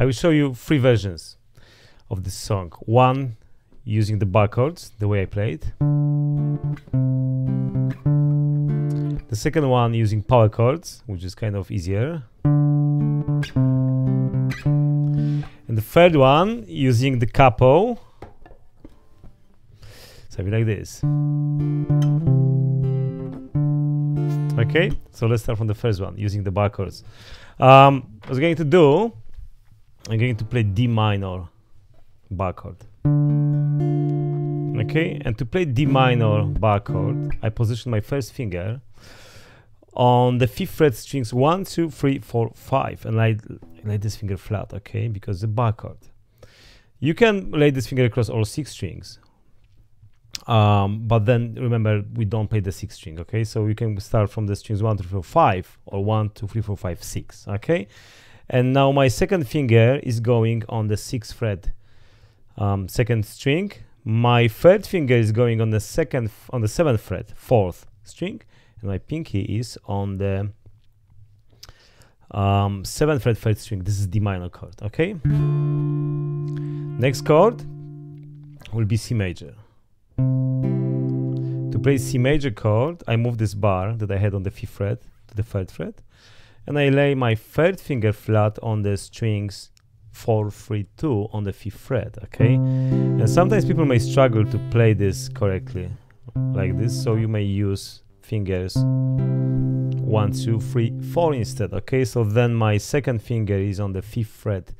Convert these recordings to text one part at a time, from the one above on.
I will show you 3 versions of this song. One using the bar chords, the way I play it. The second one using power chords, which is kind of easier. And the third one using the capo. Something like this. Okay, so let's start from the first one, using the bar chords. What I'm going to do, I'm going to play D minor bar chord. Okay, and to play D minor bar chord, I position my first finger on the 5th fret strings 1, 2, 3, 4, 5, and I lay this finger flat, okay, because the bar chord. You can lay this finger across all 6 strings, but then remember we don't play the 6th string, okay? So you can start from the strings 1, 2, 3, 4, 5, or 1, 2, 3, 4, 5, 6, okay? And now my second finger is going on the 6th fret, 2nd string. My third finger is going on the 7th fret, 4th string, and my pinky is on the 7th fret, 3rd string. This is D minor chord, okay? Next chord will be C major. To play C major chord, I move this bar that I had on the 5th fret to the 3rd fret, and I lay my 3rd finger flat on the strings 4, 3, 2 on the 5th fret, okay? And sometimes people may struggle to play this correctly, like this, so you may use fingers 1, 2, 3, 4 instead, okay? So then my second finger is on the 5th fret,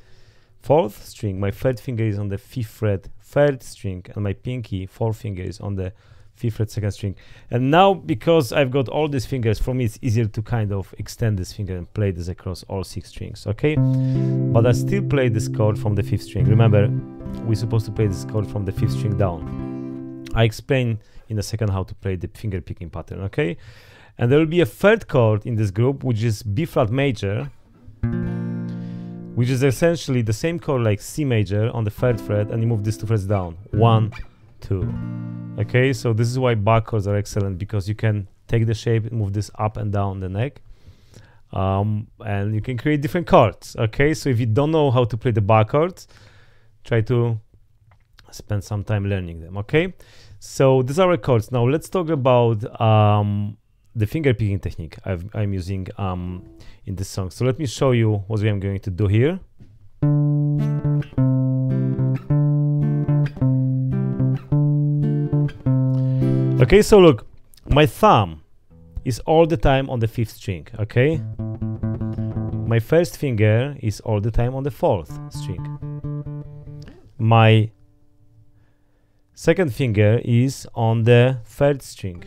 4th string, my third finger is on the 5th fret, 3rd string, and my pinky, 4th finger, is on the 5th fret, 2nd string. And now, because I've got all these fingers, for me it's easier to kind of extend this finger and play this across all 6 strings, okay? But I still play this chord from the 5th string. Remember, we're supposed to play this chord from the 5th string down. I explain in a second how to play the finger picking pattern, okay? And there will be a 3rd chord in this group, which is B flat major, which is essentially the same chord like C major on the 3rd fret, and you move these 2 frets down, 1, 2. Okay, so this is why bar chords are excellent, because you can take the shape and move this up and down the neck, and you can create different chords. Okay, so if you don't know how to play the bar chords, try to spend some time learning them. Okay, so these are our chords. Now let's talk about the finger picking technique I'm using in this song. So let me show you what I'm going to do here. Okay, so look, my thumb is all the time on the 5th string, okay? My first finger is all the time on the 4th string. My second finger is on the 3rd string,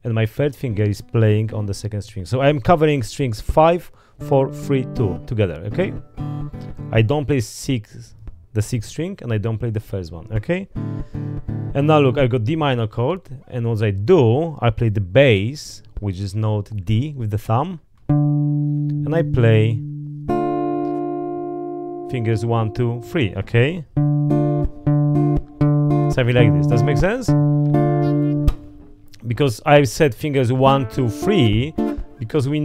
and my third finger is playing on the 2nd string. So I'm covering strings 5, 4, 3, 2 together, okay? I don't play the 6th string, and I don't play the first one, okay? And now look, I got D minor chord, and what I do, I play the bass, which is note D with the thumb, and I play fingers 1, 2, 3, okay? Something like this. Does it make sense? Because I said fingers 1, 2, 3, because we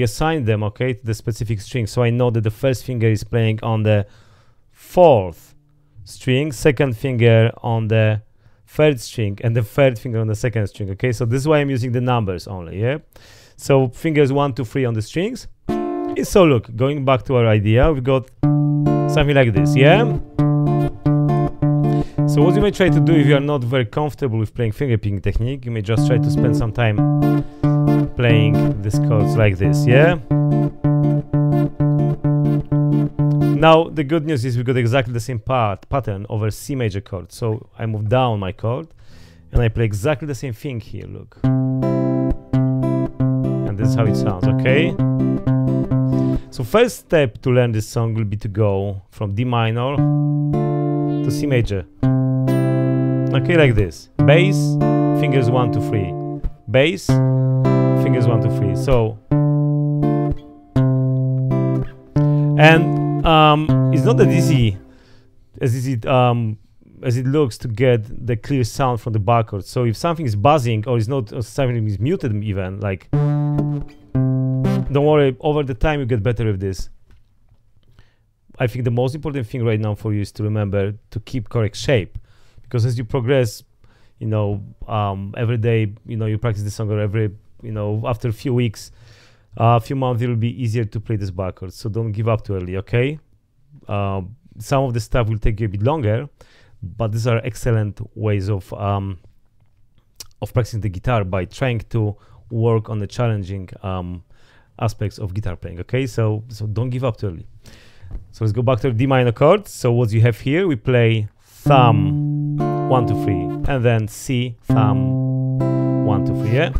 assign them, okay, to the specific string. So I know that the first finger is playing on the 4th string, second finger on the 3rd string, and the 3rd finger on the 2nd string, okay? So this is why I'm using the numbers only, yeah? So fingers 1, 2, 3 on the strings. So look, going back to our idea, we've got something like this, yeah? So what you may try to do if you are not very comfortable with playing finger picking technique, you may just try to spend some time playing these chords like this, yeah? Now, the good news is we got exactly the same pattern over C major chord. So I move down my chord, and I play exactly the same thing here, look. And this is how it sounds, okay? So first step to learn this song will be to go from D minor to C major. Okay, like this. Bass, fingers 1, 2, 3. Bass, fingers 1, 2, 3. So, and it's not that easy as it looks to get the clear sound from the bar chord. So if something is buzzing or is not, or something is muted even, like, don't worry, over the time you get better with this. I think the most important thing right now for you is to remember to keep correct shape, because as you progress, you know, every day, you know, you practice the song, or every, you know, after a few weeks, a few months, it will be easier to play this bar chords. So don't give up too early, okay? Some of the stuff will take you a bit longer, but these are excellent ways of practicing the guitar by trying to work on the challenging aspects of guitar playing, okay? So don't give up too early. So let's go back to the D minor chord. So what you have here, we play thumb, 1, 2, 3, and then C, thumb, 1, 2, 3, yeah?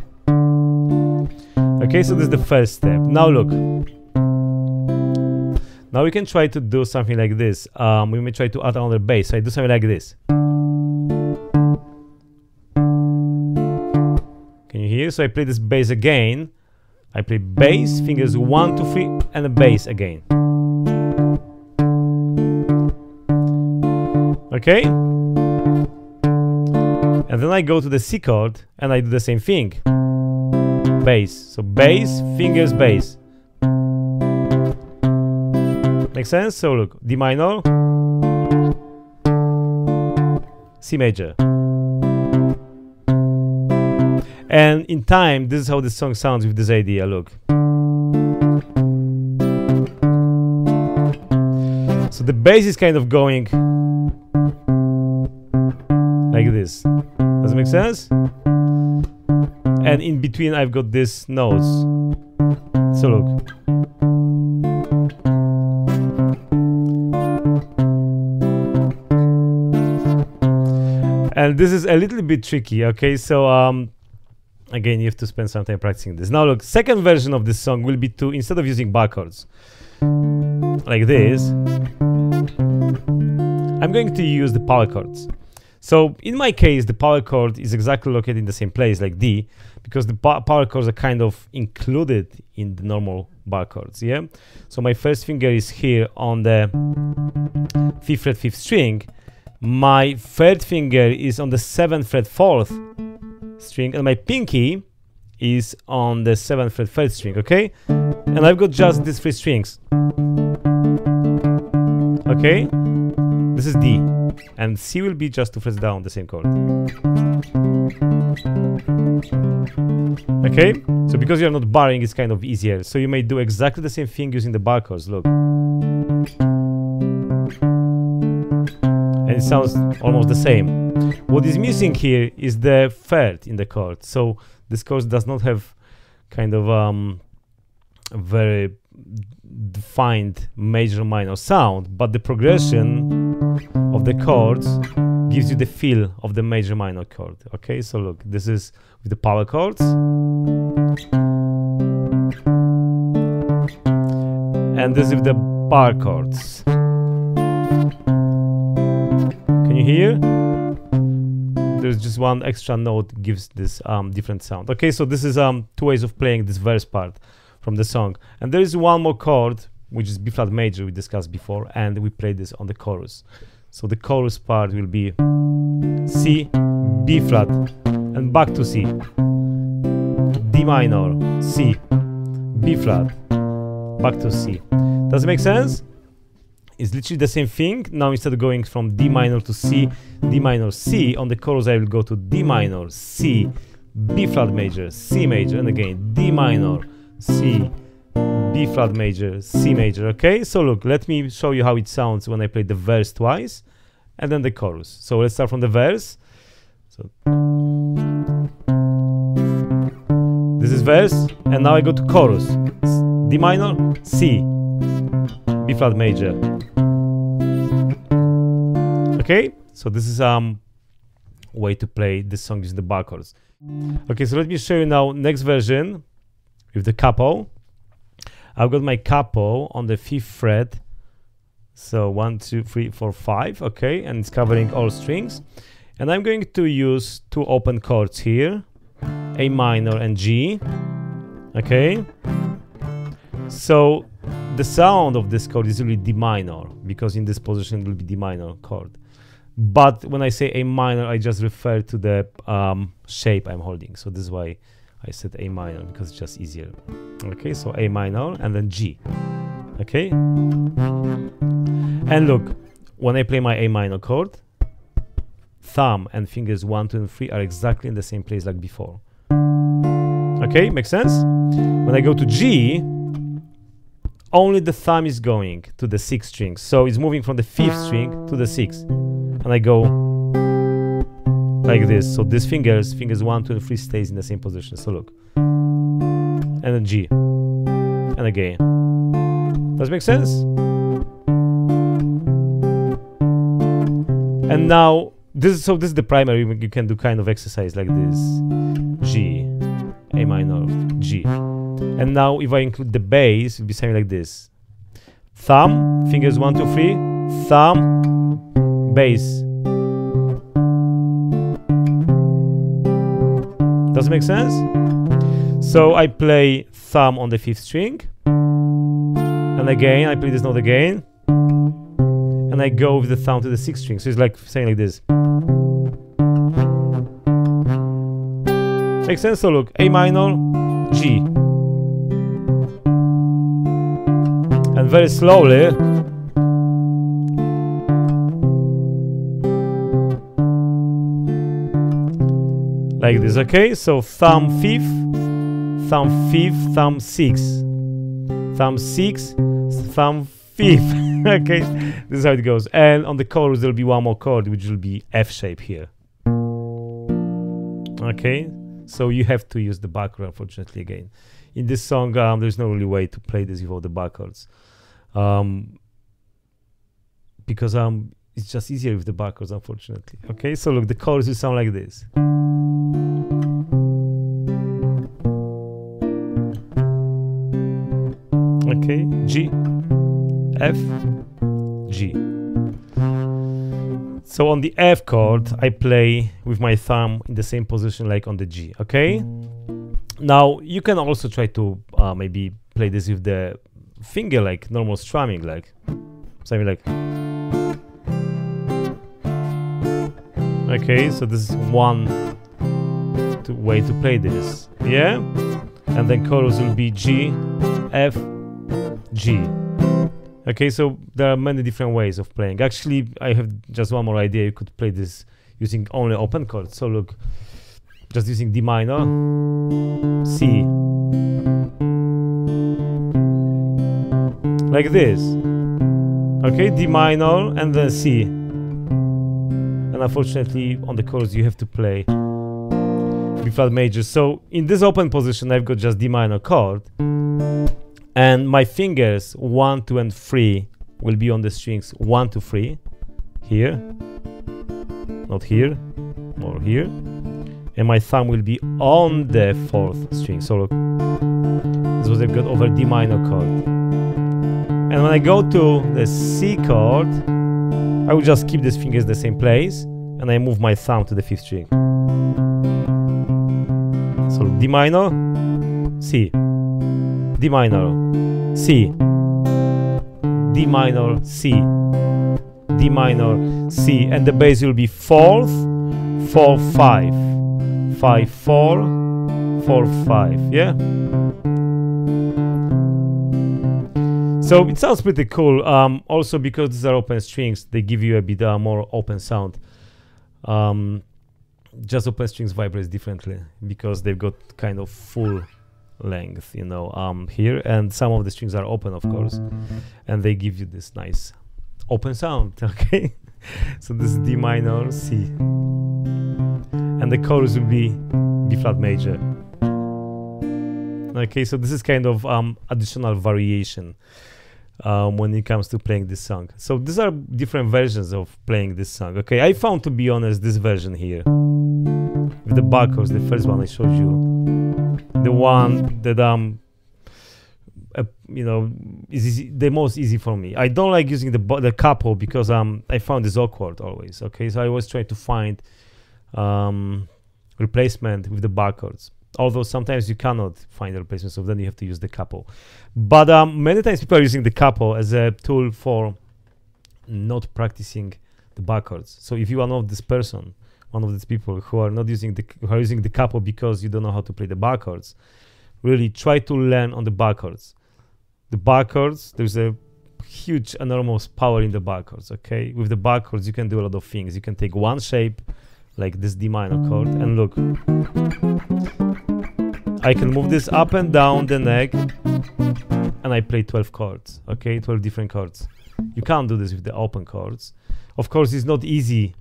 Okay, so this is the first step. Now look. Now we can try to do something like this. We may try to add another bass. So I do something like this. Can you hear? So I play this bass again. I play bass, fingers 1, 2, 3, and a bass again. Okay? And then I go to the C chord and I do the same thing. Bass. So bass, fingers, bass. Make sense? So look, D minor, C major. And in time, this is how the song sounds with this idea, look. So the bass is kind of going like this. Does it make sense? And in between I've got these notes. So look. And this is a little bit tricky, okay? So again, you have to spend some time practicing this. Now look, second version of this song will be to, instead of using bar chords like this, I'm going to use the power chords. So in my case, the power chord is exactly located in the same place like D, because the power chords are kind of included in the normal bar chords, yeah? So my first finger is here on the 5th fret 5th string. My third finger is on the 7th fret 4th string, and my pinky is on the 7th fret 3rd string, okay? And I've got just these 3 strings. Okay? This is D. And C will be just 2 frets down, the same chord. Okay? So because you're not barring, it's kind of easier. So you may do exactly the same thing using the bar chords, look. And it sounds almost the same. What is missing here is the third in the chord. So this chord does not have kind of very defined major minor sound, but the progression of the chords gives you the feel of the major minor chord. Okay, so look, this is with the power chords, and this is with the bar chords. Can you hear? There's just one extra note gives this different sound. Okay, so this is 2 ways of playing this verse part from the song. And there is one more chord, which is B flat major, we discussed before, and we play this on the chorus. So the chorus part will be C, B flat, and back to C. D minor, C, B flat, back to C. Does it make sense? It's literally the same thing. Now instead of going from D minor to C, D minor, C, on the chorus I will go to D minor, C, B flat major, C major, and again D minor, C, B flat major, C major. Okay, so look, let me show you how it sounds when I play the verse twice and then the chorus. So let's start from the verse. So this is verse, and now I go to chorus. D minor, C, B flat major. Okay, so this is way to play this song using the bar chords. Okay, so let me show you now next version with the capo. I've got my capo on the 5th fret. So 1, 2, 3, 4, 5. Okay, and it's covering all strings. And I'm going to use 2 open chords here, A minor and G. Okay, so the sound of this chord is really D minor, because in this position it will be D minor chord. But when I say A minor, I just refer to the shape I'm holding. So this is why I said A minor, because it's just easier. Okay, so A minor and then G. Okay. And look, when I play my A minor chord, thumb and fingers 1, 2, and 3 are exactly in the same place like before. Okay, makes sense? When I go to G, only the thumb is going to the 6th string. So it's moving from the 5th string to the 6th. And I go like this. So these fingers 1, 2, and 3 stays in the same position. So look. And then G. And again. Does it make sense? And now, this is the primary. You can do kind of exercise like this. G, A minor, G. And now if I include the bass, it'll be something like this. Thumb, fingers 1, 2, 3, thumb, bass. Does it make sense? So I play thumb on the 5th string. And again, I play this note again. And I go with the thumb to the 6th string. So it's like saying like this. Makes sense? So look, A minor, G. And very slowly. Like this, okay? So thumb 5th, thumb 5th, thumb 6th. Thumb 6th, thumb 5th. Okay, this is how it goes. And on the chorus there'll be one more chord, which will be F shape here. Okay, so you have to use the bar chord, unfortunately, again. In this song, there's no really way to play this without the bar chords. Because it's just easier with the bar chords, unfortunately. Okay, so look, the chorus will sound like this. Okay, G, F, G. So on the F chord, I play with my thumb in the same position like on the G, okay? Now, you can also try to maybe play this with the finger, like normal strumming, like something like. Okay, so this is one way to play this, yeah? And then chorus will be G, F, G. Okay, so there are many different ways of playing. Actually, I have just one more idea. You could play this using only open chords. So look, just using D minor, C. Like this. Okay, D minor and then C. And unfortunately, on the chorus, you have to play B flat major. So in this open position, I've got just D minor chord. And my fingers 1, 2, and 3 will be on the strings 1, 2, 3 here, not here, or here, and my thumb will be on the 4th string. So look, this was I've got over D minor chord. And when I go to the C chord, I will just keep these fingers the same place, and I move my thumb to the 5th string. So D minor, C. D minor, C, D minor, C, D minor, C, and the bass will be 4th, 4, 5, 5, 4, 4, 5, yeah? So it sounds pretty cool, also because these are open strings, they give you a bit more open sound. Just open strings vibrate differently because they've got kind of full length, you know, here, and some of the strings are open, of course, and they give you this nice open sound. Okay, so this is D minor, C, and the chorus will be B flat major. Okay, so this is kind of additional variation when it comes to playing this song. So these are different versions of playing this song. Okay, I found, to be honest, this version here with the bar chords, the first one I showed you, the one that you know, is the most easy for me. I don't like using the capo because I found this awkward always. Okay, so I always try to find replacement with the bar chords. Although sometimes you cannot find a replacement, so then you have to use the capo. But many times people are using the capo as a tool for not practicing the bar chords. So if you are not this person, one of these people who are not using the capo because you don't know how to play the bar chords, really try to learn on the bar chords. the bar chords, there's a huge, enormous power in the bar chords, okay? With the bar chords, you can do a lot of things. You can take one shape, like this D minor chord, and look. I can move this up and down the neck, and I play 12 chords, okay? 12 different chords. You can't do this with the open chords. Of course, it's not easy,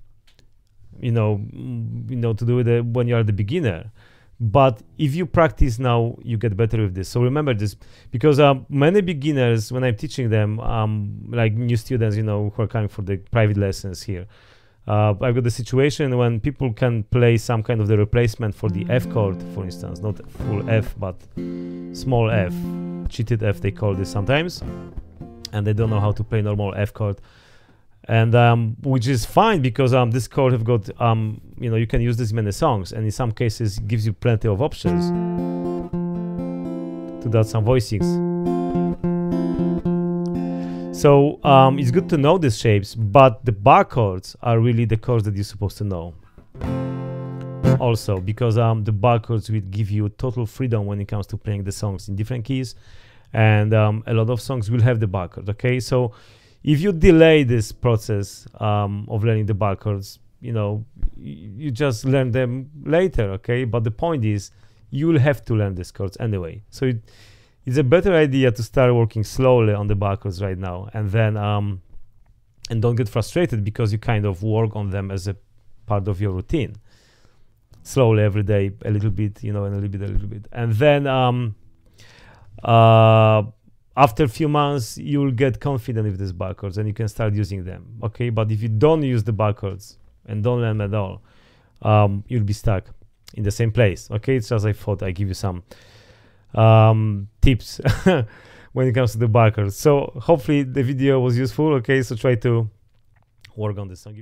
to do it when you are the beginner. But if you practice now, you get better with this. So remember this, because many beginners, when I'm teaching them, like new students, who are coming for the private lessons here, I've got the situation when people can play some kind of the replacement for the F chord, for instance, not full F, but small F, cheated F, they call this sometimes, and they don't know how to play normal F chord. And which is fine, because this chord have got you can use this in many songs, and in some cases it gives you plenty of options to do some voicings. So it's good to know these shapes, but the bar chords are really the chords that you're supposed to know also, because the bar chords will give you total freedom when it comes to playing the songs in different keys, and a lot of songs will have the bar chord, okay? So if you delay this process of learning the bar chords, you just learn them later, okay? But the point is, you will have to learn these chords anyway. So it's a better idea to start working slowly on the bar chords right now, and then and don't get frustrated because you kind of work on them as a part of your routine. Slowly every day, a little bit, and a little bit. And then after a few months, you'll get confident with these bar chords and you can start using them, okay? But if you don't use the bar chords and don't learn at all, you'll be stuck in the same place, okay? It's just I thought I'd give you some tips when it comes to the bar chords. So hopefully the video was useful, okay? So try to work on this song.